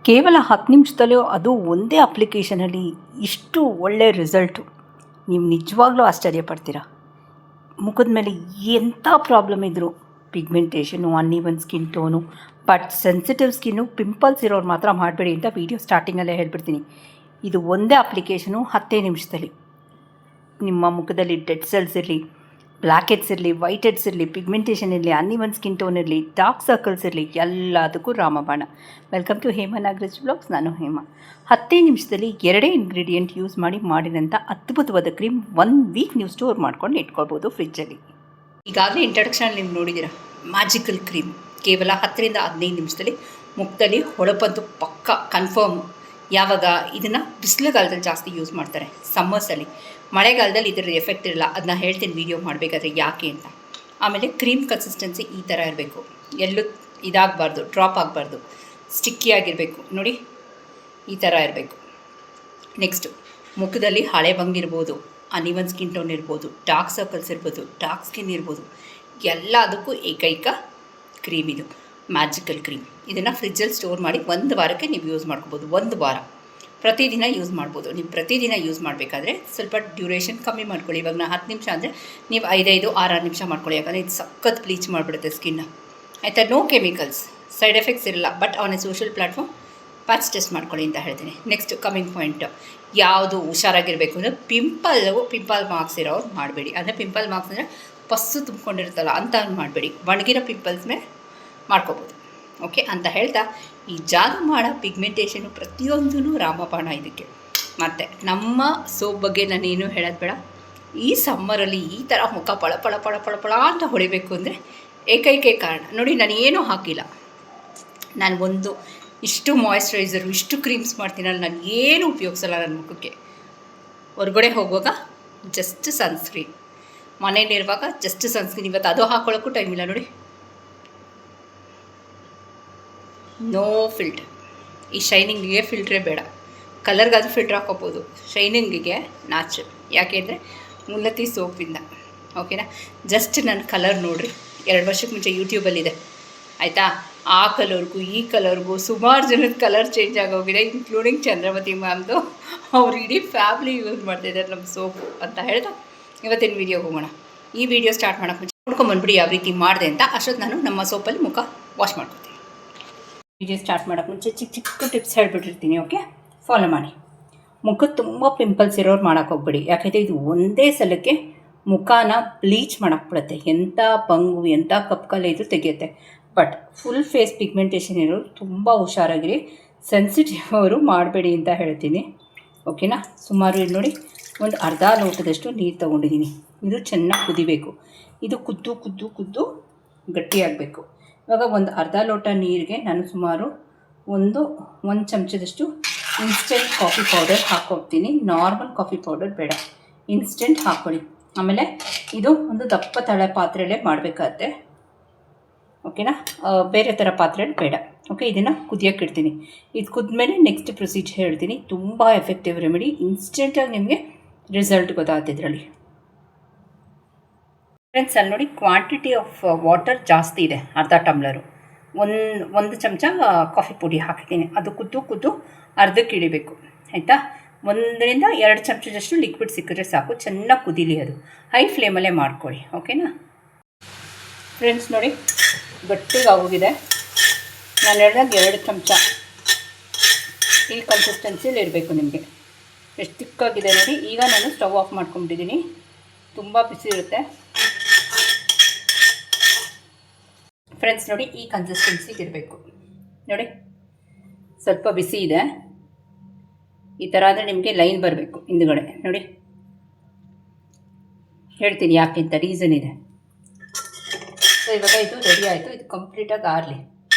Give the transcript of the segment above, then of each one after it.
ಕೇವಲ 10 ನಿಮಿಷದಲ್ಲೇ ಅದು ಒಂದೇ ಅಪ್ಲಿಕೇಶನಲ್ಲಿ ಇಷ್ಟು ಒಳ್ಳೆಯ ರಿಸಲ್ಟು. ನೀವು ನಿಜವಾಗ್ಲೂ ಆಶ್ಚರ್ಯ ಪಡ್ತೀರಾ. ಮುಖದ ಮೇಲೆ ಎಂಥ ಪ್ರಾಬ್ಲಮ್ ಇದ್ದರೂ, pigmentation, uneven skin tone, but sensitive skin, pimples ಇರೋರು ಮಾತ್ರ ಮಾಡಬೇಡಿ ಅಂತ ವೀಡಿಯೋ ಸ್ಟಾರ್ಟಿಂಗಲ್ಲೇ ಹೇಳ್ಬಿಡ್ತೀನಿ. ಇದು ಒಂದೇ ಅಪ್ಲಿಕೇಶನು 10 ನಿಮಿಷದಲ್ಲಿ ನಿಮ್ಮ ಮುಖದಲ್ಲಿ ಡೆಡ್ ಸೆಲ್ಸ್ ಇರಲಿ, ಬ್ಲ್ಯಾಕ್ ಹೆಡ್ಸ್ ಇರಲಿ, ವೈಟ್ ಹೆಡ್ಸ್ ಇರಲಿ, ಪಿಗ್ಮೆಂಟೇಷನ್ ಇರಲಿ, ಅನ್ಈವನ್ ಸ್ಕಿನ್ ಟೋನ್ ಇರಲಿ, ಡಾರ್ಕ್ ಸರ್ಕಲ್ಸ್ ಇರಲಿ, ಎಲ್ಲದಕ್ಕೂ ರಾಮಬಾಣ. Welcome to Hema Nagaraj blogs. ನಾನು ಹೇಮಾ. 10 ನಿಮಿಷದಲ್ಲಿ 2 ಇಂಗ್ರೀಡಿಯೆಂಟ್ ಯೂಸ್ ಮಾಡಿದಂಥ ಅದ್ಭುತವಾದ ಕ್ರೀಮ್ 1 ವೀಕ್ ನೀವು ಸ್ಟೋರ್ ಮಾಡ್ಕೊಂಡು ಇಟ್ಕೊಳ್ಬೋದು ಫ್ರಿಜ್ಜಲ್ಲಿ. ಈಗಾಗಲೇ ಇಂಟ್ರಡಕ್ಷನ್ ನೀವು ನೋಡಿದ್ದೀರಾ. ಮ್ಯಾಜಿಕಲ್ ಕ್ರೀಮ್ ಕೇವಲ 10ರಿಂದ 15 ನಿಮಿಷದಲ್ಲಿ ಮುಖದಲ್ಲಿ ಹೊಳಪಂತೂ ಪಕ್ಕ ಕನ್ಫರ್ಮ್. ಯಾವಾಗ ಇದನ್ನು ಬಿಸಿಲುಗಾಲದಲ್ಲಿ ಜಾಸ್ತಿ ಯೂಸ್ ಮಾಡ್ತಾರೆ, ಸಮ್ಮರ್ಸಲ್ಲಿ. ಮಳೆಗಾಲದಲ್ಲಿ ಇದರ ಎಫೆಕ್ಟ್ ಇರಲ್ಲ. ಅದನ್ನ ಹೇಳ್ತೀನಿ ವೀಡಿಯೋ ಮಾಡಬೇಕಾದ್ರೆ ಯಾಕೆ ಅಂತ. ಆಮೇಲೆ ಕ್ರೀಮ್ ಕನ್ಸಿಸ್ಟೆನ್ಸಿ ಈ ಥರ ಇರಬೇಕು, ಎಲ್ಲೂ ಇದಾಗಬಾರ್ದು, ಡ್ರಾಪ್ ಆಗಬಾರ್ದು, ಸ್ಟಿಕ್ಕಿ ಆಗಿರಬೇಕು. ನೋಡಿ, ಈ ಥರ ಇರಬೇಕು. ನೆಕ್ಸ್ಟು, ಮುಖದಲ್ಲಿ ಹಳೆ ಬಂಗಿರ್ಬೋದು, ಅನ್ಈವನ್ ಸ್ಕಿನ್ ಟೋನ್ ಇರ್ಬೋದು, ಡಾರ್ಕ್ ಸರ್ಕಲ್ಸ್ ಇರ್ಬೋದು, ಡಾರ್ಕ್ ಸ್ಕಿನ್ ಇರ್ಬೋದು, ಎಲ್ಲದಕ್ಕೂ ಏಕೈಕ ಕ್ರೀಮ್ ಇದು, ಮ್ಯಾಜಿಕಲ್ ಕ್ರೀಮ್. ಇದನ್ನು ಫ್ರಿಜ್ಜಲ್ಲಿ ಸ್ಟೋರ್ ಮಾಡಿ 1 ವಾರಕ್ಕೆ ನೀವು ಯೂಸ್ ಮಾಡ್ಕೋಬೋದು. 1 ವಾರ ಪ್ರತಿದಿನ ಯೂಸ್ ಮಾಡ್ಬೋದು. ನೀವು ಪ್ರತಿದಿನ ಯೂಸ್ ಮಾಡಬೇಕಾದ್ರೆ ಸ್ವಲ್ಪ ಡ್ಯೂರೇಷನ್ ಕಮ್ಮಿ ಮಾಡ್ಕೊಳ್ಳಿ. ಇವಾಗ ನಾನು 10 ನಿಮಿಷ ಅಂದರೆ ನೀವು 5-6 ನಿಮಿಷ ಮಾಡ್ಕೊಳ್ಳಿ. ಯಾಕಂದರೆ ಇದು ಸಖತ್ ಬ್ಲೀಚ್ ಮಾಡಿಬಿಡುತ್ತೆ ಸ್ಕಿನ್ನ, ಆಯಿತಾ. ನೋ ಕೆಮಿಕಲ್ಸ್, ಸೈಡ್ ಎಫೆಕ್ಟ್ಸ್ ಇರಲ್ಲ. But on A social platform patch test ಮಾಡ್ಕೊಳ್ಳಿ ಅಂತ ಹೇಳ್ತೀನಿ. ನೆಕ್ಸ್ಟ್ ಕಮಿಂಗ್ ಪಾಯಿಂಟ್, ಯಾವುದು ಹುಷಾರಾಗಿರಬೇಕು ಅಂದರೆ ಪಿಂಪಲ್ ಮಾರ್ಕ್ಸ್ ಇರೋರು ಮಾಡಬೇಡಿ. ಅಂದರೆ ಪಿಂಪಲ್ ಮಾರ್ಕ್ಸ್ ಅಂದರೆ ಪಸ್ಸು ತುಂಬ್ಕೊಂಡಿರುತ್ತಲ್ಲ ಅಂತ ಮಾಡಬೇಡಿ. ಒಣಗಿರೋ ಪಿಂಪಲ್ಸ್ ಮೇಲೆ ಮಾಡ್ಕೋಬೋದು. ಓಕೆ ಅಂತ ಹೇಳ್ತಾ, ಈ ಜಾಗ ಮಾಡೋ ಪಿಗ್ಮೆಂಟೇಷನು ಪ್ರತಿಯೊಂದೂ ರಾಮಬಾಣ ಇದಕ್ಕೆ. ಮತ್ತು ನಮ್ಮ ಸೋಪ್ ಬಗ್ಗೆ ನಾನೇನು ಹೇಳೋದು ಬೇಡ. ಈ ಸಮ್ಮರಲ್ಲಿ ಈ ಥರ ಮುಖ ಪಳ ಪಳ ಪಳ ಪಳ ಪಳ ಅಂತ ಹೊಳಿಬೇಕು ಅಂದರೆ ಏಕೈಕ ಕಾರಣ ನೋಡಿ, ನಾನು ಏನೂ ಹಾಕಿಲ್ಲ. ನಾನು ಇಷ್ಟು ಮಾಯಿಶ್ಚರೈಸರು, ಇಷ್ಟು ಕ್ರೀಮ್ಸ್ ಮಾಡ್ತೀನಲ್ಲ, ನಾನು ಏನೂ ಉಪಯೋಗಿಸಲ್ಲ ನನ್ನ ಮುಖಕ್ಕೆ. ಹೊರಗಡೆ ಹೋಗುವಾಗ ಜಸ್ಟ್ ಸನ್ಸ್ಕ್ರೀನ್, ಮನೇಲಿರುವಾಗ ಜಸ್ಟ್ ಸನ್ಸ್ಕ್ರೀನ್. ಇವತ್ತು ಅದು ಹಾಕ್ಕೊಳ್ಳೋಕ್ಕೂ ಟೈಮ್ ಇಲ್ಲ ನೋಡಿ. No filter. ಈ ಶೈನಿಂಗಿಗೆ ಫಿಲ್ಟ್ರೇ ಬೇಡ. ಕಲರ್ಗಾದ್ರೂ ಫಿಲ್ಟ್ರ್ ಹಾಕೋಬೋದು, ಶೈನಿಂಗಿಗೆ ನ್ಯಾಚುರಲ್. ಯಾಕೆ ಅಂದರೆ ಮುಲ್ಲತಿ ಸೋಪಿಂದ. ಓಕೆನಾ. ಜಸ್ಟ್ ನನ್ನ ಕಲರ್ ನೋಡಿರಿ, 2 ವರ್ಷಕ್ಕೆ ಮುಂಚೆ ಯೂಟ್ಯೂಬಲ್ಲಿದೆ, ಆಯಿತಾ. ಆ ಕಲರ್ಗೂ ಈ ಕಲರ್ಗೂ ಸುಮಾರು ಜನದ ಕಲರ್ ಚೇಂಜ್ ಆಗೋಗಿದೆ, ಇನ್ಕ್ಲೂಡಿಂಗ್ ಚಂದ್ರಮತಿ ಮ್ಯಾಮ್ದು. ಅವ್ರು ಇಡೀ ಫ್ಯಾಮಿಲಿ ಯೂಸ್ ಮಾಡ್ತಿದ್ದಾರೆ ನಮ್ಮ ಸೋಪು ಅಂತ ಹೇಳ್ತಾ ಇವತ್ತಿನ ವೀಡಿಯೋ ಹೋಗೋಣ. ಈ ವಿಡಿಯೋ ಸ್ಟಾರ್ಟ್ ಮಾಡೋಕ್ಕೆ ಮುಂಚೆ ನೋಡ್ಕೊಂಬಂದ್ಬಿಡಿ ಯಾವ ರೀತಿ ಮಾಡಿದೆ ಅಂತ. ಅಷ್ಟೊತ್ತು ನಾನು ನಮ್ಮ ಸೋಪಲ್ಲಿ ಮುಖ ವಾಶ್ ಮಾಡ್ಕೊತೀನಿ. ವಿಡಿಯೋ ಸ್ಟಾರ್ಟ್ ಮಾಡೋಕ್ಕೆ ಮುಂಚೆ ಚಿಕ್ಕ ಟಿಪ್ಸ್ ಹೇಳ್ಬಿಟ್ಟಿರ್ತೀನಿ, ಓಕೆ, ಫಾಲೋ ಮಾಡಿ. ಮುಖಕ್ಕೆ ತುಂಬ ಪಿಂಪಲ್ಸ್ ಇರೋರು ಮಾಡೋಕ್ಕೆ ಹೋಗ್ಬೇಡಿ. ಯಾಕಂದರೆ ಇದು ಒಂದೇ ಸಲಕ್ಕೆ ಮುಖನ ಬ್ಲೀಚ್ ಮಾಡೋಕ್ಬಿಡುತ್ತೆ. ಎಂಥ ಬಂಗು, ಎಂಥ ಕಪ್ಪು ಇದ್ರೂ ತೆಗೆಯುತ್ತೆ. ಬಟ್ ಫುಲ್ ಫೇಸ್ ಪಿಗ್ಮೆಂಟೇಷನ್ ಇರೋರು ತುಂಬ ಹುಷಾರಾಗಿರಿ. ಸೆನ್ಸಿಟಿವ್ ಅವರು ಮಾಡಬೇಡಿ ಅಂತ ಹೇಳ್ತೀನಿ, ಓಕೆನಾ. ಸುಮಾರು ಇಲ್ಲಿ ನೋಡಿ, ಒಂದು ಅರ್ಧ ಲೋಟದಷ್ಟು ನೀರು ತೊಗೊಂಡಿದ್ದೀನಿ. ಇದು ಚೆನ್ನಾಗಿ ಕುದಿಬೇಕು. ಇದು ಕುದ್ದು ಗಟ್ಟಿಯಾಗಬೇಕು. ಇವಾಗ ಒಂದು ಅರ್ಧ ಲೋಟ ನೀರಿಗೆ ನಾನು ಸುಮಾರು ಒಂದು ಚಮಚದಷ್ಟು ಇನ್ಸ್ಟೆಂಟ್ ಕಾಫಿ ಪೌಡರ್ ಹಾಕ್ಕೊಡ್ತೀನಿ. ನಾರ್ಮಲ್ ಕಾಫಿ ಪೌಡರ್ ಬೇಡ, ಇನ್ಸ್ಟೆಂಟ್ ಹಾಕ್ಕೊಳ್ಳಿ. ಆಮೇಲೆ ಇದು ಒಂದು ದಪ್ಪ ತಳ ಪಾತ್ರೆಯಲ್ಲೇ ಮಾಡಬೇಕಾಗತ್ತೆ, ಓಕೆನಾ. ಬೇರೆ ಥರ ಪಾತ್ರೆಯಲ್ಲಿ ಬೇಡ. ಓಕೆ, ಇದನ್ನು ಕುದಿಯೋಕ್ಕೆ ಇಡ್ತೀನಿ. ಇದು ಕುದ್ಮೇಲೆ ನೆಕ್ಸ್ಟ್ ಪ್ರೊಸೀಜರ್ ಹೇಳ್ತೀನಿ. ತುಂಬ ಎಫೆಕ್ಟಿವ್ ರೆಮಿಡಿ, ಇನ್ಸ್ಟೆಂಟಾಗಿ ನಿಮಗೆ ರಿಸಲ್ಟ್ ಗೊತ್ತಾಗುತ್ತೆ ಇದರಲ್ಲಿ. ಫ್ರೆಂಡ್ಸ್, ಅಲ್ಲಿ ನೋಡಿ, ಕ್ವಾಂಟಿಟಿ ಆಫ್ ವಾಟರ್ ಜಾಸ್ತಿ ಇದೆ, ಅರ್ಧ ಟಮ್ಲರು. ಒಂದು ಚಮಚ ಕಾಫಿ ಪುಡಿ ಹಾಕಿದ್ದೀನಿ. ಅದು ಕುದ್ದು ಅರ್ಧಕ್ಕೆ ಇಳಿಬೇಕು, ಆಯಿತಾ. 1ರಿಂದ 2 ಚಮಚದಷ್ಟು ಲಿಕ್ವಿಡ್ ಸಿಕ್ಕಿದ್ರೆ ಸಾಕು. ಚೆನ್ನಾಗಿ ಕುದೀಲಿ, ಅದು ಹೈ ಫ್ಲೇಮಲ್ಲೇ ಮಾಡ್ಕೊಳ್ಳಿ, ಓಕೆನಾ. ಫ್ರೆಂಡ್ಸ್ ನೋಡಿ, ಗಟ್ಟಿಗೆ ಆಗೋಗಿದೆ. ನಾನು ಹೇಳಿದಾಗ 2 ಚಮಚ ಈ ಕನ್ಸಿಸ್ಟೆನ್ಸಿಯಲ್ಲಿ ಇರಬೇಕು ನಿಮಗೆ. ಎಷ್ಟು ತಿಕ್ಕಾಗಿದೆ ನೋಡಿ. ಈಗ ನಾನು ಸ್ಟವ್ ಆಫ್ ಮಾಡ್ಕೊಂಡಿದ್ದೀನಿ. ತುಂಬ ಬಿಸಿ ಇರುತ್ತೆ ಫ್ರೆಂಡ್ಸ್. ನೋಡಿ, ಈ ಕನ್ಸಿಸ್ಟೆನ್ಸಿಗೆ ಇರಬೇಕು ನೋಡಿ. ಸ್ವಲ್ಪ ಬಿಸಿ ಇದೆ, ಈ ಥರ ಆದರೆ ನಿಮಗೆ ಲೈನ್ ಬರಬೇಕು ಹಿಂದುಗಡೆ ನೋಡಿ. ಹೇಳ್ತೀನಿ ಯಾಕೆ ಅಂತ, ರೀಸನ್ ಇದೆ. ಸೊ ಇವಾಗ ಇದು ರೆಡಿ ಆಯಿತು. ಇದು ಕಂಪ್ಲೀಟಾಗಿ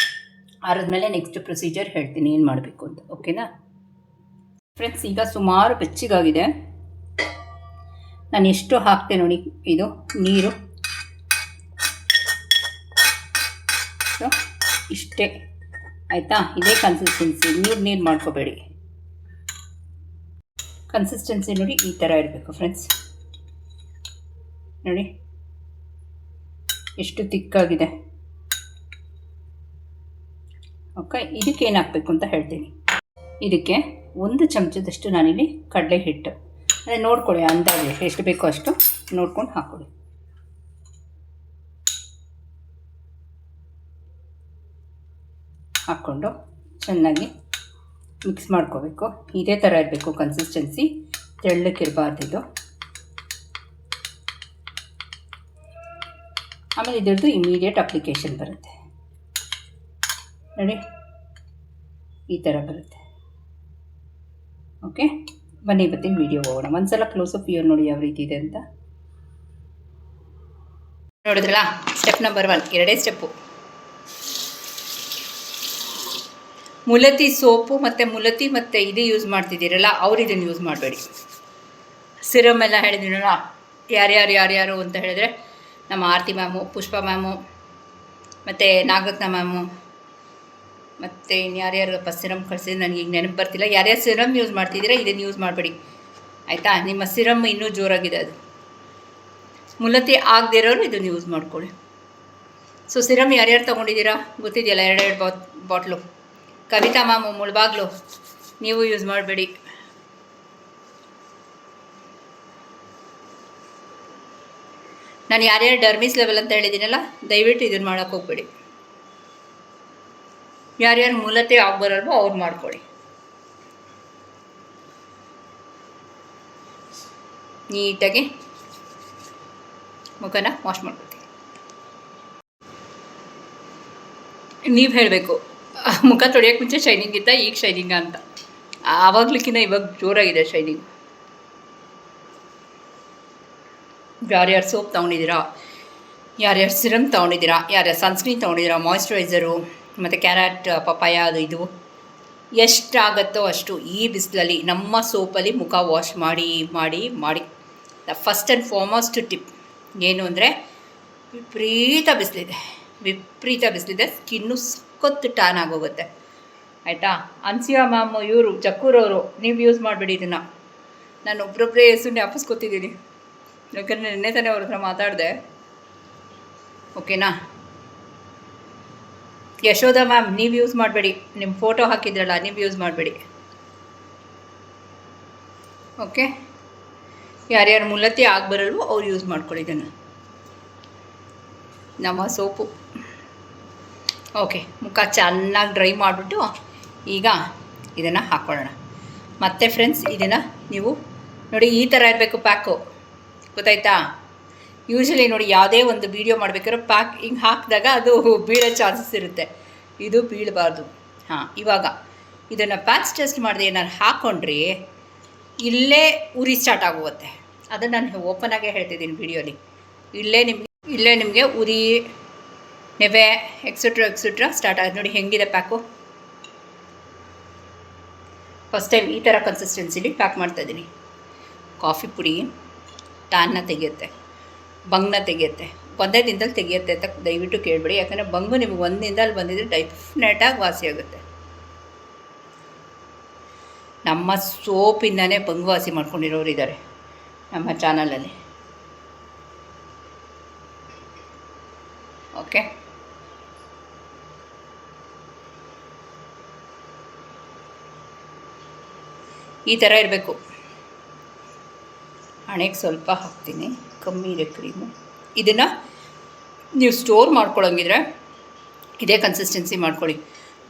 ಆರಿದ್ಮೇಲೆ ನೆಕ್ಸ್ಟ್ ಪ್ರೊಸೀಜರ್ ಹೇಳ್ತೀನಿ ಏನು ಮಾಡಬೇಕು ಅಂತ, ಓಕೆನಾ. ಫ್ರೆಂಡ್ಸ್, ಈಗ ಸುಮಾರು ಬೆಚ್ಚಗಾಗಿದೆ. ನಾನು ಎಷ್ಟು ಹಾಕ್ತೆ ನೋಡಿ, ಇದು ನೀರು ಇಷ್ಟೇ, ಆಯಿತಾ. ಇದೇ ಕನ್ಸಿಸ್ಟೆನ್ಸಿ, ನೀರು ಮಾಡ್ಕೋಬೇಡಿ. ಕನ್ಸಿಸ್ಟೆನ್ಸಿ ನೋಡಿ, ಈ ಥರ ಇರಬೇಕು ಫ್ರೆಂಡ್ಸ್. ನೋಡಿ ಎಷ್ಟು ತಿಕ್ಕಾಗಿದೆ. ಓಕೆ, ಇದಕ್ಕೆ ಏನು ಹಾಕಬೇಕು ಅಂತ ಹೇಳ್ತೀನಿ. ಇದಕ್ಕೆ 1 ಚಮಚದಷ್ಟು ನಾನಿಲ್ಲಿ ಕಡಲೆ ಹಿಟ್ಟು, ಅದೇ ನೋಡ್ಕೊಳ್ಳಿ, ಅಂದಾಜು ಎಷ್ಟು ಬೇಕೋ ಅಷ್ಟು ನೋಡ್ಕೊಂಡು ಹಾಕ್ಕೊಳ್ಳಿ. ಹಾಕ್ಕೊಂಡು ಚೆನ್ನಾಗಿ ಮಿಕ್ಸ್ ಮಾಡ್ಕೋಬೇಕು. ಇದೇ ಥರ ಇರಬೇಕು ಕನ್ಸಿಸ್ಟೆನ್ಸಿ, ತೆಳ್ಳಕ್ಕಿರಬಾರ್ದಿದ್ದು. ಆಮೇಲೆ ಇದ್ರದ್ದು ಇಮಿಡಿಯೇಟ್ ಅಪ್ಲಿಕೇಶನ್ ಬರುತ್ತೆ ನೋಡಿ, ಈ ಥರ ಬರುತ್ತೆ. ಓಕೆ, ಬನ್ನಿ ಇವತ್ತಿನ ವೀಡಿಯೋ ಹೋಗೋಣ. ಒಂದ್ಸಲ ಕ್ಲೋಸಪ್ ವ್ಯೂ ನೋಡಿ ಯಾವ ರೀತಿ ಇದೆ ಅಂತ. ನೋಡಿದ್ರಲ್ಲ, ಸ್ಟೆಪ್ ನಂಬರ್ 1, 2 ಸ್ಟೆಪ್ಪು. ಮುಲತಿ ಸೋಪು ಮತ್ತು ಮುಲತಿ ಮತ್ತು ಇದು ಯೂಸ್ ಮಾಡ್ತಿದ್ದೀರಲ್ಲ, ಅವ್ರು ಇದನ್ನು ಯೂಸ್ ಮಾಡಬೇಡಿ. ಸಿರಮ್ ಎಲ್ಲ ಹೇಳಿದ್ದೀನಲ್ಲ, ಯಾರ್ಯಾರು ಅಂತ ಹೇಳಿದ್ರೆ ನಮ್ಮ ಆರತಿ ಮ್ಯಾಮು, ಪುಷ್ಪ ಮ್ಯಾಮು, ಮತ್ತು ನಾಗರತ್ನ ಮ್ಯಾಮು, ಮತ್ತು ಇನ್ಯಾರ್ಯಾರಪ್ಪ ಸಿರಮ್ ಕಳಿಸಿದ್ರೆ ನನಗೆ ಈಗ ನೆನಪು ಬರ್ತಿಲ್ಲ. ಯಾರ್ಯಾರು ಸಿರಮ್ ಯೂಸ್ ಮಾಡ್ತಿದ್ದೀರಾ ಇದನ್ನು ಯೂಸ್ ಮಾಡಬೇಡಿ ಆಯಿತಾ. ನಿಮ್ಮ ಸಿರಮ್ ಇನ್ನೂ ಜೋರಾಗಿದೆ, ಅದು ಮುಲತಿ ಆಗದಿರೋರು ಇದನ್ನು ಯೂಸ್ ಮಾಡ್ಕೊಳ್ಳಿ. ಸೊ ಸಿರಮ್ ಯಾರ್ಯಾರು ತೊಗೊಂಡಿದ್ದೀರಾ ಗೊತ್ತಿದೆಯಲ್ಲ, 2 ಬಾಟ್ಲು. ಕವಿತಾ ಮ್ಯಾಮು, ಮುಳ್ಬಾಗ್ಲು, ನೀವು ಯೂಸ್ ಮಾಡಬೇಡಿ. ನಾನು ಯಾರ್ಯಾರು ಡರ್ಮಿಸ್ ಲೆವೆಲ್ ಅಂತ ಹೇಳಿದ್ದೀನಲ್ಲ, ದಯವಿಟ್ಟು ಇದನ್ನು ಮಾಡೋಕ್ಕೆ ಹೋಗ್ಬೇಡಿ. ಯಾರ್ಯಾರು ಮೂಲತೆ ಆಗ್ಬರಲ್ವೋ ಅವ್ರು ಮಾಡ್ಕೊಳ್ಳಿ. ನೀಟಾಗಿ ಮುಖನ ವಾಶ್ ಮಾಡ್ಕೊತೀವಿ. ನೀವು ಹೇಳಬೇಕು, ಮುಖ ತೊಳೆಯೋಕ್ಕೆ ಮುಂಚೆ ಶೈನಿಂಗ್ ಇದ್ದ, ಈಗ ಶೈನಿಂಗ ಅಂತ. ಆವಾಗ್ಲಿಕ್ಕಿಂತ ಇವಾಗ ಜೋರಾಗಿದೆ ಶೈನಿಂಗ್. ಯಾರ್ಯಾರು ಸೋಪ್ ತೊಗೊಂಡಿದ್ದೀರಾ, ಯಾರ್ಯಾರು ಸಿರಮ್ ತೊಗೊಂಡಿದ್ದೀರಾ, ಯಾರ್ಯಾರು ಸನ್ಸ್ಕ್ರೀನ್ ತೊಗೊಂಡಿದ್ದೀರಾ, ಮಾಯ್ಶ್ಚರೈಸರು ಮತ್ತು ಕ್ಯಾರೆಟ್ ಪಪಾಯ ಅದು ಇದು ಎಷ್ಟಾಗತ್ತೋ ಅಷ್ಟು ಈ ಬಿಸಿಲಲ್ಲಿ ನಮ್ಮ ಸೋಪಲ್ಲಿ ಮುಖ ವಾಶ್ ಮಾಡಿ ಮಾಡಿ ಮಾಡಿ. ಫಸ್ಟ್ ಆ್ಯಂಡ್ ಫಾರ್ಮೋಸ್ಟ್ ಟಿಪ್ ಏನು ಅಂದರೆ, ವಿಪರೀತ ಬಿಸಿಲಿದೆ, ಸ್ಕಿನ್ನು ಸಖತ್ತು ಟ್ಯಾನ್ ಆಗೋಗುತ್ತೆ ಆಯಿತಾ. ಅನ್ಸಿಯಾ ಮ್ಯಾಮ್, ಇವರು ಜಕ್ಕೂರವರು, ನೀವು ಯೂಸ್ ಮಾಡಬೇಡಿ ಇದನ್ನು. ನಾನು ಒಬ್ಬರೊಬ್ಬರೇ ಹೆಸರು ಜ್ಞಾಪಿಸ್ಕೊತಿದ್ದೀನಿ, ಯಾಕಂದರೆ ನಿನ್ನೆ ತಾನೇ ಅವ್ರ ಹತ್ರ ಮಾತಾಡಿದೆ. ಓಕೆನಾ. ಯಶೋಧ ಮ್ಯಾಮ್, ನೀವು ಯೂಸ್ ಮಾಡಬೇಡಿ. ನಿಮ್ಮ ಫೋಟೋ ಹಾಕಿದ್ರಲ್ಲ, ನೀವು ಯೂಸ್ ಮಾಡಬೇಡಿ. ಓಕೆ, ಯಾರ್ಯಾರು ಮುಲತಿ ಆಗಬರಲ್ವೋ ಅವ್ರು ಯೂಸ್ ಮಾಡ್ಕೊಳ್ಳಿ ಇದನ್ನು, ನಮ್ಮ ಸೋಪು. ಓಕೆ, ಮುಖ ಚೆನ್ನಾಗಿ ಡ್ರೈ ಮಾಡಿಬಿಟ್ಟು ಈಗ ಇದನ್ನು ಹಾಕ್ಕೊಳ್ಳೋಣ. ಮತ್ತು ಫ್ರೆಂಡ್ಸ್, ಇದನ್ನು ನೀವು ನೋಡಿ ಈ ಥರ ಇರಬೇಕು ಪ್ಯಾಕು, ಗೊತ್ತಾಯ್ತಾ. ಯೂಶ್ವಲಿ ನೋಡಿ, ಯಾವುದೇ ಒಂದು ವೀಡಿಯೋ ಮಾಡಬೇಕಾದ್ರೆ ಪ್ಯಾಕ್ ಹಿಂಗೆ ಹಾಕಿದಾಗ ಅದು ಬೀಳೋ ಚಾನ್ಸಸ್ ಇರುತ್ತೆ, ಇದು ಬೀಳಬಾರ್ದು. ಹಾಂ, ಇವಾಗ ಇದನ್ನು ಪ್ಯಾಚ್ ಟೆಸ್ಟ್ ಮಾಡಿದೆ ಏನಾರು ಹಾಕ್ಕೊಂಡ್ರಿ ಇಲ್ಲೇ ಉರಿ ಸ್ಟಾರ್ಟ್ ಆಗೋಗುತ್ತೆ. ಅದನ್ನು ನಾನು ಓಪನಾಗೇ ಹೇಳ್ತಿದ್ದೀನಿ ವೀಡಿಯೋಲಿ. ಇಲ್ಲೇ ನಿಮಗೆ ಉರಿ, ನೆವೆ ಎಕ್ಸೆಟ್ರಾ ಸ್ಟಾರ್ಟ್ ಆಗುತ್ತೆ. ನೋಡಿ ಹೆಂಗಿದೆ ಪ್ಯಾಕು. ಫಸ್ಟ್ ಟೈಮ್ ಈ ಥರ ಕನ್ಸಿಸ್ಟೆನ್ಸಿಲಿ ಪ್ಯಾಕ್ ಮಾಡ್ತಾಯಿದ್ದೀನಿ. ಕಾಫಿ ಪುಡಿ ಟ್ಯಾನ್ನ ತೆಗೆಯುತ್ತೆ, ಬಂಗ್ನ ತೆಗೆಯುತ್ತೆ, ಒಂದೇ ದಿನದಲ್ಲಿ ತೆಗೆಯುತ್ತೆ ಅಂತ ದಯವಿಟ್ಟು ಕೇಳಬೇಡಿ. ಯಾಕಂದರೆ ಬಂಗು ನಿಮಗೆ ಒಂದು ದಿನದಲ್ಲಿ ಬಂದಿದ್ದರೆ ಡೆಫಿನೆಟಾಗಿ ವಾಸಿ ಆಗುತ್ತೆ. ನಮ್ಮ ಸೋಪಿಂದನೇ ಬಂಗು ವಾಸಿ ಮಾಡ್ಕೊಂಡಿರೋರು ಇದ್ದಾರೆ ನಮ್ಮ ಚಾನಲಲ್ಲಿ. ಓಕೆ, ಈ ಥರ ಇರಬೇಕು. ಹಣೆಗೆ ಸ್ವಲ್ಪ ಹಾಕ್ತೀನಿ, ಕಮ್ಮಿ ಇದೆ ಕ್ರೀಮು. ಇದನ್ನು ನೀವು ಸ್ಟೋರ್ ಮಾಡ್ಕೊಳ್ಳೋಂಗಿದ್ರೆ ಇದೇ ಕನ್ಸಿಸ್ಟೆನ್ಸಿ ಮಾಡ್ಕೊಳ್ಳಿ.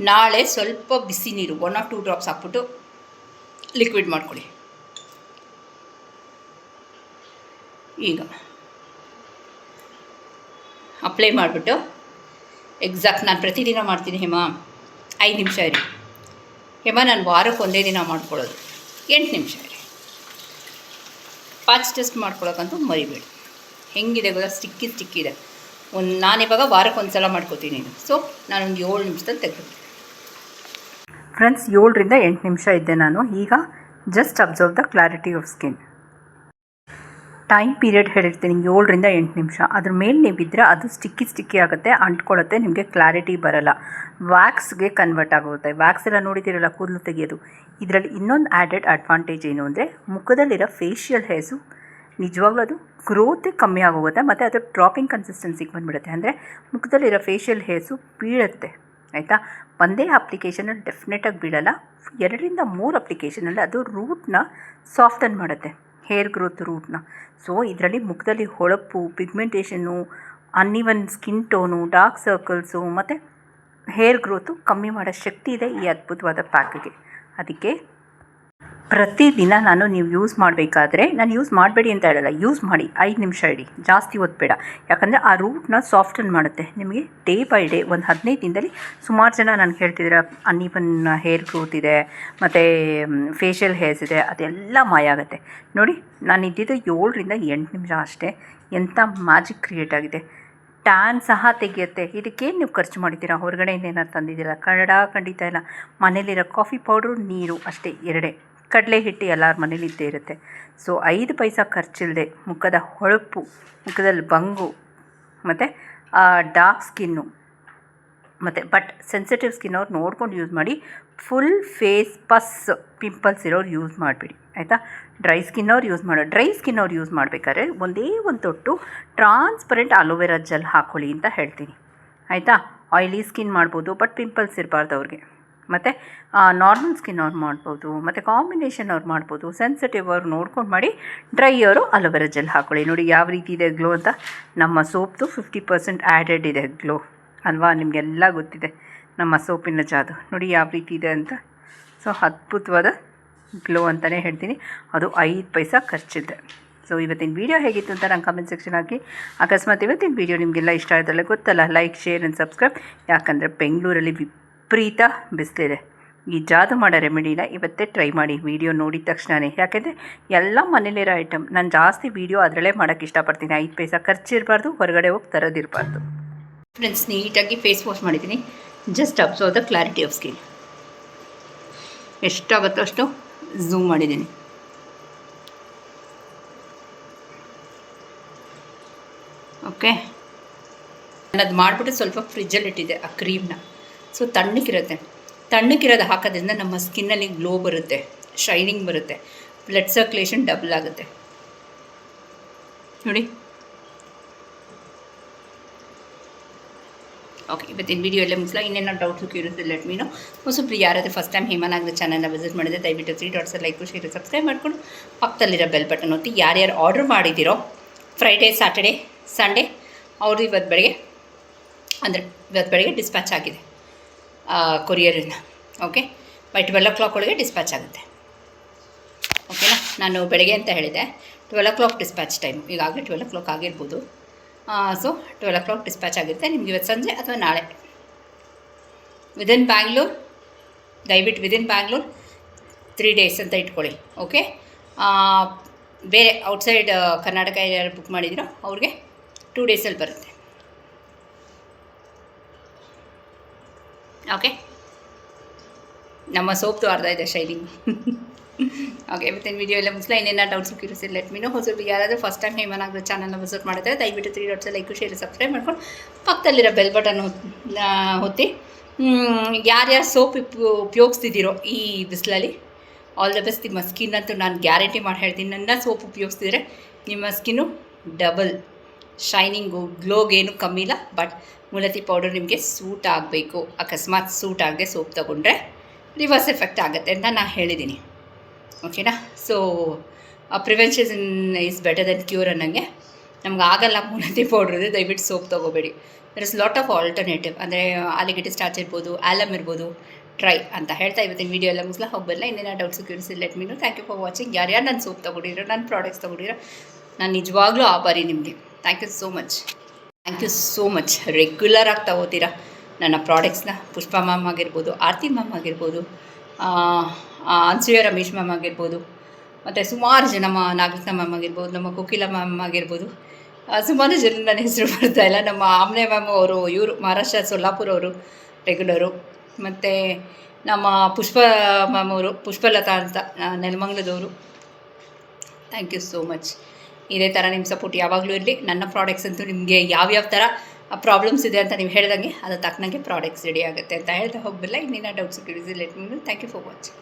ನಾಳೆ ಸ್ವಲ್ಪ ಬಿಸಿ ನೀರು 1 or 2 ಡ್ರಾಪ್ಸ್ ಹಾಕ್ಬಿಟ್ಟು ಲಿಕ್ವಿಡ್ ಮಾಡ್ಕೊಳ್ಳಿ. ಈಗ ಅಪ್ಲೈ ಮಾಡಿಬಿಟ್ಟು ಎಕ್ಸಾಕ್ಟ್ ನಾನು ಪ್ರತಿದಿನ ಮಾಡ್ತೀನಿ ಹೇಮಾ, 5 ನಿಮಿಷ ಇರಿ ಹೇಮಾ. ನಾನು ವಾರಕ್ಕೆ ಒಂದೇ ದಿನ ಮಾಡ್ಕೊಳ್ಳೋದು, 8 ನಿಮಿಷ ಇರಿ. ಪ್ಯಾಚ್ ಟೆಸ್ಟ್ ಮಾಡ್ಕೊಳಕ್ಕಂತೂ ಮರಿಬೇಡಿ. ಹೆಂಗಿದೆ ಗೊತ್ತಾ, ಸ್ಟಿಕ್ಕಿದೆ. ನಾನಿವಾಗ ವಾರಕ್ಕೆ ಒಂದು ಸಲ ಮಾಡ್ಕೋತೀನಿ. ಸೊ ನಾನೊಂದು 7 ನಿಮಿಷದಲ್ಲಿ ತೆಗೆದು ಫ್ರೆಂಡ್ಸ್, 7 ರಿಂದ 8 ನಿಮಿಷ ಇದ್ದೆ ನಾನು. ಈಗ just observe the clarity of skin. Time period ಹೇಳಿರ್ತೀನಿ 7 ರಿಂದ 8 ನಿಮಿಷ. ಅದ್ರ ಮೇಲೆ ನೀವಿದ್ದರೆ ಅದು ಸ್ಟಿಕ್ಕಿ ಆಗುತ್ತೆ, ಅಂಟ್ಕೊಳ್ಳುತ್ತೆ, ನಿಮಗೆ ಕ್ಲಾರಿಟಿ ಬರಲ್ಲ, ವ್ಯಾಕ್ಸ್ಗೆ ಕನ್ವರ್ಟ್ ಆಗುತ್ತೆ. ವ್ಯಾಕ್ಸ್ ಎಲ್ಲ ನೋಡಿದ್ದೀರಲ್ಲ ಕೂದಲು ತೆಗೆಯೋದು. ಇದರಲ್ಲಿ ಇನ್ನೊಂದು ಆ್ಯಡೆಡ್ ಅಡ್ವಾಂಟೇಜ್ ಏನು ಅಂದರೆ, ಮುಖದಲ್ಲಿರೋ ಫೇಶಿಯಲ್ ಹೇರ್ಸು ನಿಜವಾಗ್ಲೂ ಅದು ಗ್ರೋತೇ ಕಮ್ಮಿ ಆಗೋಗುತ್ತೆ ಮತ್ತು ಅದು ಡ್ರಾಪಿಂಗ್ ಕನ್ಸಿಸ್ಟೆನ್ಸಿಗೆ ಬಂದುಬಿಡುತ್ತೆ. ಅಂದರೆ ಮುಖದಲ್ಲಿರೋ ಫೇಶಿಯಲ್ ಹೇರ್ಸು ಬೀಳುತ್ತೆ. ಆಯಿತಾ. ಒಂದೇ ಅಪ್ಲಿಕೇಶನಲ್ಲಿ ಡೆಫಿನೆಟಾಗಿ ಬೀಳಲ್ಲ, 2-3 ಅಪ್ಲಿಕೇಶನಲ್ಲಿ ಅದು ರೂಟ್ನ ಸಾಫ್ಟನ್ ಮಾಡುತ್ತೆ, ಹೇರ್ ಗ್ರೋತ್ ರೂಟ್ನ. ಸೊ ಇದರಲ್ಲಿ ಮುಖದಲ್ಲಿ ಹೊಳಪು, pigmentation, uneven skin tone, dark circles ಮತ್ತು ಹೇರ್ ಗ್ರೋತು ಕಮ್ಮಿ ಮಾಡೋ ಶಕ್ತಿ ಇದೆ ಈ ಅದ್ಭುತವಾದ ಪ್ಯಾಕ್ಗೆ. ಅದಕ್ಕೆ ಪ್ರತಿದಿನ ನೀವು ಯೂಸ್ ಮಾಡಬೇಕಾದ್ರೆ, ನಾನು ಯೂಸ್ ಮಾಡಬೇಡಿ ಅಂತ ಹೇಳಲ್ಲ, ಯೂಸ್ ಮಾಡಿ 5 ನಿಮಿಷ ಇಡಿ, ಜಾಸ್ತಿ ಹೊತ್ತು ಬೇಡ. ಯಾಕಂದರೆ ಆ ರೂಟ್ನ ಸಾಫ್ಟನ್ ಮಾಡುತ್ತೆ. ನಿಮಗೆ ಡೇ ಬೈ ಡೇ ಒಂದು 15 ದಿನದಲ್ಲಿ ಸುಮಾರು ಜನ ನನಗೆ ಹೇಳ್ತಿದ್ದೀರ ಅನ್ಇವನ್ ಹೇರ್ ಗ್ರೋತ್ ಇದೆ ಮತ್ತು ಫೇಶಿಯಲ್ ಹೇರ್ಸ್ ಇದೆ, ಅದೆಲ್ಲ ಮಾಯ ಆಗುತ್ತೆ. ನೋಡಿ, ನಾನು ಇದ್ದಿದ್ದು 7-8 ನಿಮಿಷ ಅಷ್ಟೇ, ಎಂಥ ಮ್ಯಾಜಿಕ್ ಕ್ರಿಯೇಟ್ ಆಗಿದೆ. ಟ್ಯಾನ್ ಸಹ ತೆಗೆಯುತ್ತೆ. ಇದಕ್ಕೇನು ನೀವು ಖರ್ಚು ಮಾಡಿದ್ದೀರಾ? ಹೊರಗಡೆಯಿಂದ ಏನಾರು ತಂದಿದ್ದೀರಾ? ಖಂಡಿತ ಇಲ್ಲ. ಮನೇಲಿರೋ ಕಾಫಿ ಪೌಡ್ರು, ನೀರು ಅಷ್ಟೇ, 2 ಕಡಲೆ ಹಿಟ್ಟು ಎಲ್ಲರ ಮನೇಲಿ ಇದ್ದೇ ಇರುತ್ತೆ. ಸೊ 5 ಪೈಸಾ ಖರ್ಚಿಲ್ಲದೆ ಮುಖದ ಹೊಳಪು, ಮುಖದಲ್ಲಿ ಬಂಗು ಮತ್ತು dark skin but sensitive skin ಅವ್ರು ನೋಡ್ಕೊಂಡು ಯೂಸ್ ಮಾಡಿ. ಫುಲ್ ಫೇಸ್ ಪಿಂಪಲ್ಸ್ ಇರೋರು ಯೂಸ್ ಮಾಡಿಬಿಡಿ, ಆಯಿತಾ. ಡ್ರೈ ಸ್ಕಿನ್ನವ್ರು ಯೂಸ್ ಮಾಡಬೇಕಾದ್ರೆ ಒಂದೇ ಒಂದು ತೊಟ್ಟು ಟ್ರಾನ್ಸ್ಪರೆಂಟ್ ಅಲೋವೆರಾ ಜೆಲ್ ಹಾಕ್ಕೊಳ್ಳಿ ಅಂತ ಹೇಳ್ತೀನಿ, ಆಯಿತಾ. ಆಯಿಲಿ ಸ್ಕಿನ್ ಮಾಡ್ಬೋದು, ಬಟ್ ಪಿಂಪಲ್ಸ್ ಇರಬಾರ್ದು ಅವ್ರಿಗೆ. ಮತ್ತು ನಾರ್ಮಲ್ ಸ್ಕಿನ್ ಅವ್ರು ಮಾಡ್ಬೋದು, ಮತ್ತು ಕಾಂಬಿನೇಷನ್ ಅವ್ರು ಮಾಡ್ಬೋದು. ಸೆನ್ಸಿಟಿವ್ ಅವ್ರು ನೋಡ್ಕೊಂಡು ಮಾಡಿ. ಡ್ರೈ ಅವರು ಅಲೋವೆರಾ ಜೆಲ್ ಹಾಕ್ಕೊಳ್ಳಿ. ನೋಡಿ ಯಾವ ರೀತಿ ಇದೆ ಗ್ಲೋ ಅಂತ. ನಮ್ಮ ಸೋಪ್ದು 50% ಆ್ಯಡೆಡ್ ಇದೆ ಗ್ಲೋ ಅಲ್ವಾ, ನಿಮಗೆಲ್ಲ ಗೊತ್ತಿದೆ ನಮ್ಮ ಸೋಪಿನ ಜಾದು. ನೋಡಿ ಯಾವ ರೀತಿ ಇದೆ ಅಂತ. ಸೊ ಅದ್ಭುತವಾದ ಗ್ಲೋ ಅಂತಲೇ ಹೇಳ್ತೀನಿ, ಅದು 5 ಪೈಸಾ ಖರ್ಚಿದೆ. ಸೊ ಇವತ್ತಿನ ವೀಡಿಯೋ ಹೇಗಿತ್ತು ಅಂತ ನಂಗೆ ಕಮೆಂಟ್ ಸೆಕ್ಷನ್ ಹಾಕಿ. ಅಕಸ್ಮಾತ್ ಇವತ್ತಿನ ವೀಡಿಯೋ ನಿಮಗೆಲ್ಲ ಇಷ್ಟ ಆಯ್ತಲ್ಲ ಗೊತ್ತಲ್ಲ, ಲೈಕ್, ಶೇರ್ ಆ್ಯಂಡ್ ಸಬ್ಸ್ಕ್ರೈಬ್. ಯಾಕಂದರೆ ಬೆಂಗಳೂರಲ್ಲಿ ವಿಪರೀತ ಬಿಸಿಲಿದೆ. ಈ ಜಾದು ಮಾಡೋ ರೆಮಿಡಿನ ಇವತ್ತೇ ಟ್ರೈ ಮಾಡಿ ವೀಡಿಯೋ ನೋಡಿದ ತಕ್ಷಣವೇ. ಯಾಕೆಂದರೆ ಎಲ್ಲ ಮನೇಲಿರೋ ಐಟಮ್, ನಾನು ಜಾಸ್ತಿ ವೀಡಿಯೋ ಅದರಲ್ಲೇ ಮಾಡೋಕ್ಕೆ ಇಷ್ಟಪಡ್ತೀನಿ. 5 ಪೈಸಾ ಖರ್ಚಿರಬಾರ್ದು, ಹೊರಗಡೆ ಹೋಗಿ ತರೋದಿರಬಾರ್ದು. ಫ್ರೆಂಡ್ಸ್, ನೀಟಾಗಿ ಫೇಸ್ ವಾಶ್ ಮಾಡಿದ್ದೀನಿ. Just observe the clarity of skin. ಎಷ್ಟಾಗುತ್ತೋ ಅಷ್ಟು ಝೂಮ್ ಮಾಡಿದ್ದೀನಿ. ಓಕೆ, ನಾನು ಅದು ಮಾಡಿಬಿಟ್ಟು ಸ್ವಲ್ಪ ಫ್ರಿಜ್ಜಲ್ಲಿ ಇಟ್ಟಿದ್ದೆ ಆ ಕ್ರೀಮ್ನ. ಸೊ ತಣ್ಣಕ್ಕಿರೋದು ಹಾಕೋದ್ರಿಂದ ನಮ್ಮ ಸ್ಕಿನ್ನಲ್ಲಿ ಗ್ಲೋ ಬರುತ್ತೆ, ಶೈನಿಂಗ್ ಬರುತ್ತೆ, ಬ್ಲಡ್ ಸರ್ಕ್ಯುಲೇಷನ್ ಡಬಲ್ ಆಗುತ್ತೆ. ನೋಡಿ, ಓಕೆ, ಇವತ್ತಿನ ವೀಡಿಯೋ ಎಲ್ಲ ಮುಗಿಸಲ. ಇನ್ನೇನೋ doubts curious let me know. ಹೊಸಬ್ರು ಯಾರಾದರೂ ಫಸ್ಟ್ ಟೈಮ್ ಹೇಮನಾಗರ ಚಾನಲ್ನ ವಿಸಿಟ್ ಮಾಡಿದ್ರೆ ದಯವಿಟ್ಟು 3 ಡಾಟ್ಸ್ ಲೈಕ್, ಶೇರ್, ಸಬ್ಸ್ಕ್ರೈಬ್ ಮಾಡಿಕೊಂಡು ಪಕ್ಕದಲ್ಲಿರೋ ಬೆಲ್ ಬಟನ್ ಒತ್ತಿ. ಯಾರ್ಯಾರು ಆರ್ಡ್ರ್ ಮಾಡಿದ್ದೀರೋ ಫ್ರೈಡೇ, ಸ್ಯಾಟರ್ಡೇ, ಸಂಡೇ, ಅವರು ಇವತ್ತು ಬೆಳಗ್ಗೆ ಡಿಸ್ಪ್ಯಾಚ್ ಆಗಿದೆ ಕೊರಿಯರಿಂದ. ಓಕೆ, ಬೈ 12 o'clock ಒಳಗೆ ಡಿಸ್ಪ್ಯಾಚ್ ಆಗುತ್ತೆ. ಓಕೆನಾ, ನಾನು ಬೆಳಗ್ಗೆ ಅಂತ ಹೇಳಿದೆ, 12 o'clock ಡಿಸ್ಪ್ಯಾಚ್ ಟೈಮ್. ಈಗಾಗಲೇ 12 o'clock ಆಗಿರ್ಬೋದು. ಸೊ 12 o'clock ಡಿಸ್ಪ್ಯಾಚ್ ಆಗಿರುತ್ತೆ ನಿಮ್ಗೆ ಇವತ್ತು ಸಂಜೆ ಅಥವಾ ನಾಳೆ. ವಿದಿನ್ ಬ್ಯಾಂಗ್ಳೂರ್, ದಯವಿಟ್ಟು ವಿದಿನ್ ಬ್ಯಾಂಗ್ಳೂರ್ 3 days ಅಂತ ಇಟ್ಕೊಳ್ಳಿ. ಓಕೆ, ಬೇರೆ ಔಟ್ಸೈಡ್ ಕರ್ನಾಟಕ ಯಾರು ಬುಕ್ ಮಾಡಿದಿರೋ ಅವ್ರಿಗೆ 2 days ಬರುತ್ತೆ. ಓಕೆ, ನಮ್ಮ ಸೋಪ್ದು ಅರ್ಧ ಇದೆ ಶೈನಿಂಗ್. ಓಕೆ, ಇವತ್ತಿನ ವೀಡಿಯೋ ಎಲ್ಲ ಮುಗಿಸಲ. ಇನ್ನೇನೋ doubts curious let me know. ಹೊಸಬ್ರು ಯಾರಾದರೂ ಫಸ್ಟ್ ಟೈಮ್ ಹೇಮನಾಗರ ಚಾನಲ್ನ ವಿಸಿಟ್ ಮಾಡಿದ್ರೆ ದಯವಿಟ್ಟು 3 ಡಾಟ್ಸ್ ಲೈಕ್, ಶೇರ್, ಸಬ್ಸ್ಕ್ರೈಬ್ ಮಾಡ್ಕೊಂಡು ಪಕ್ಕದಲ್ಲಿರೋ ಬೆಲ್ ಬಟನ್ ಒತ್ತಿ. ಯಾರ್ಯಾರು ಸೋಪ್ ಉಪಯೋಗಿಸ್ತಿದ್ದೀರೋ ಈ ಬಿಸಿಲಲ್ಲಿ, ಆಲ್ ದ ಬೆಸ್ಟ್. ನಿಮ್ಮ ಸ್ಕಿನ್ ಅಂತೂ ನಾನು ಗ್ಯಾರಂಟಿ ಮಾಡಿ ಹೇಳ್ತೀನಿ, ನನ್ನ ಸೋಪ್ ಉಪಯೋಗಿಸ್ತಿದ್ರೆ ನಿಮ್ಮ ಸ್ಕಿನ್ನು ಡಬಲ್ ಶೈನಿಂಗು, ಗ್ಲೋಗೇನು ಕಮ್ಮಿ ಇಲ್ಲ. ಬಟ್ ಮುಲತಿ ಪೌಡರ್ ನಿಮಗೆ ಸೂಟ್ ಆಗಬೇಕು. ಅಕಸ್ಮಾತ್ ಸೂಟ್ ಆಗದೆ ಸೋಪ್ ತೊಗೊಂಡ್ರೆ ರಿವರ್ಸ್ ಎಫೆಕ್ಟ್ ಆಗುತ್ತೆ ಅಂತ ನಾನು ಹೇಳಿದ್ದೀನಿ. ಓಕೆನಾ, so prevention is better than cure ಅನ್ನಂಗೆ. ನಮ್ಗೆ ಆಗಲ್ಲ ಮುಲತಿ ಪೌಡ್ರದ್ದು, ದಯವಿಟ್ಟು ಸೋಪ್ ತೊಗೋಬೇಡಿ. There is lot of alternative. ಅಂದರೆ ಆಲಿಗೇಟರ್ ಸ್ಟಾರ್ಚ್ ಇರ್ಬೋದು, ಆಲಮ್ ಇರ್ಬೋದು, ಟ್ರೈ ಅಂತ ಹೇಳ್ತಾ ಇವತ್ತಿನ ವೀಡಿಯೋ ಎಲ್ಲ ಮುಗಿಸ್ಲಾ. ಹೋಗಬಲ್ಲ. ಇನ್ನೇನೋ doubts curious let me know. Thank you for watching. ಯಾರ್ಯಾರು ನನ್ನ ಸೋಪ್ ತೊಗೊಂಡಿರೋ, ನನ್ನ ಪ್ರಾಡಕ್ಟ್ಸ್ ತೊಗೊಂಡಿರೋ, ನಾನು ನಿಜವಾಗ್ಲೂ ಆಭಾರಿ ನಿಮಗೆ. Thank you so much. Regular ಆಗಿ ತಗೋತೀರಾ ನನ್ನ ಪ್ರಾಡಕ್ಟ್ಸ್ನ. ಪುಷ್ಪ ಮ್ಯಾಮ್ ಆಗಿರ್ಬೋದು, ಆರತಿ ಮ್ಯಾಮ್ ಆಗಿರ್ಬೋದು, ಅನ್ಸೂಯ ರಮೇಶ್ ಮ್ಯಾಮ್ ಆಗಿರ್ಬೋದು, ಮತ್ತು ಸುಮಾರು ಜನ, ನಮ್ಮ ನಾಗರತ್ನ ಮ್ಯಾಮ್ ಆಗಿರ್ಬೋದು, ನಮ್ಮ ಕೋಕಿಲ ಮ್ಯಾಮ್ ಆಗಿರ್ಬೋದು, ಸುಮಾರು ಜನ ನನ್ನ ಹೆಸರು ಬರ್ತಾಯಿಲ್ಲ. ನಮ್ಮ ಆಮ್ನೆ ಮ್ಯಾಮ್ ಅವರು, ಇವರು ಮಹಾರಾಷ್ಟ್ರ ಸೊಲ್ಲಾಪುರ ಅವರು ರೆಗ್ಯುಲರು. ಮತ್ತು ನಮ್ಮ ಪುಷ್ಪ ಮ್ಯಾಮ್ ಅವರು, ಪುಷ್ಪಲತಾ ಅಂತ ನೆಲಮಂಗ್ಲದವರು. Thank you so much. ಇದೇ ಥರ ನಿಮ್ಮ ಸಪೋರ್ಟ್ ಯಾವಾಗಲೂ ಇರಲಿ. ನನ್ನ ಪ್ರಾಡಕ್ಟ್ಸ್ ಅಂತೂ ನಿಮಗೆ ಯಾವ್ಯಾವ ಥರ ಪ್ರಾಬ್ಲಮ್ಸ್ ಇದೆ ಅಂತ ನೀವು ಹೇಳ್ದಂಗೆ ಅದು ತಕ್ಕನಂಗೆ ಪ್ರಾಡಕ್ಟ್ಸ್ ರೆಡಿ ಆಗುತ್ತೆ ಅಂತ ಹೇಳ್ತಾ ಹೋಗಬಲ್ಲ. ಇನ್ನೇನೋ doubts let me know. Thank you for watching.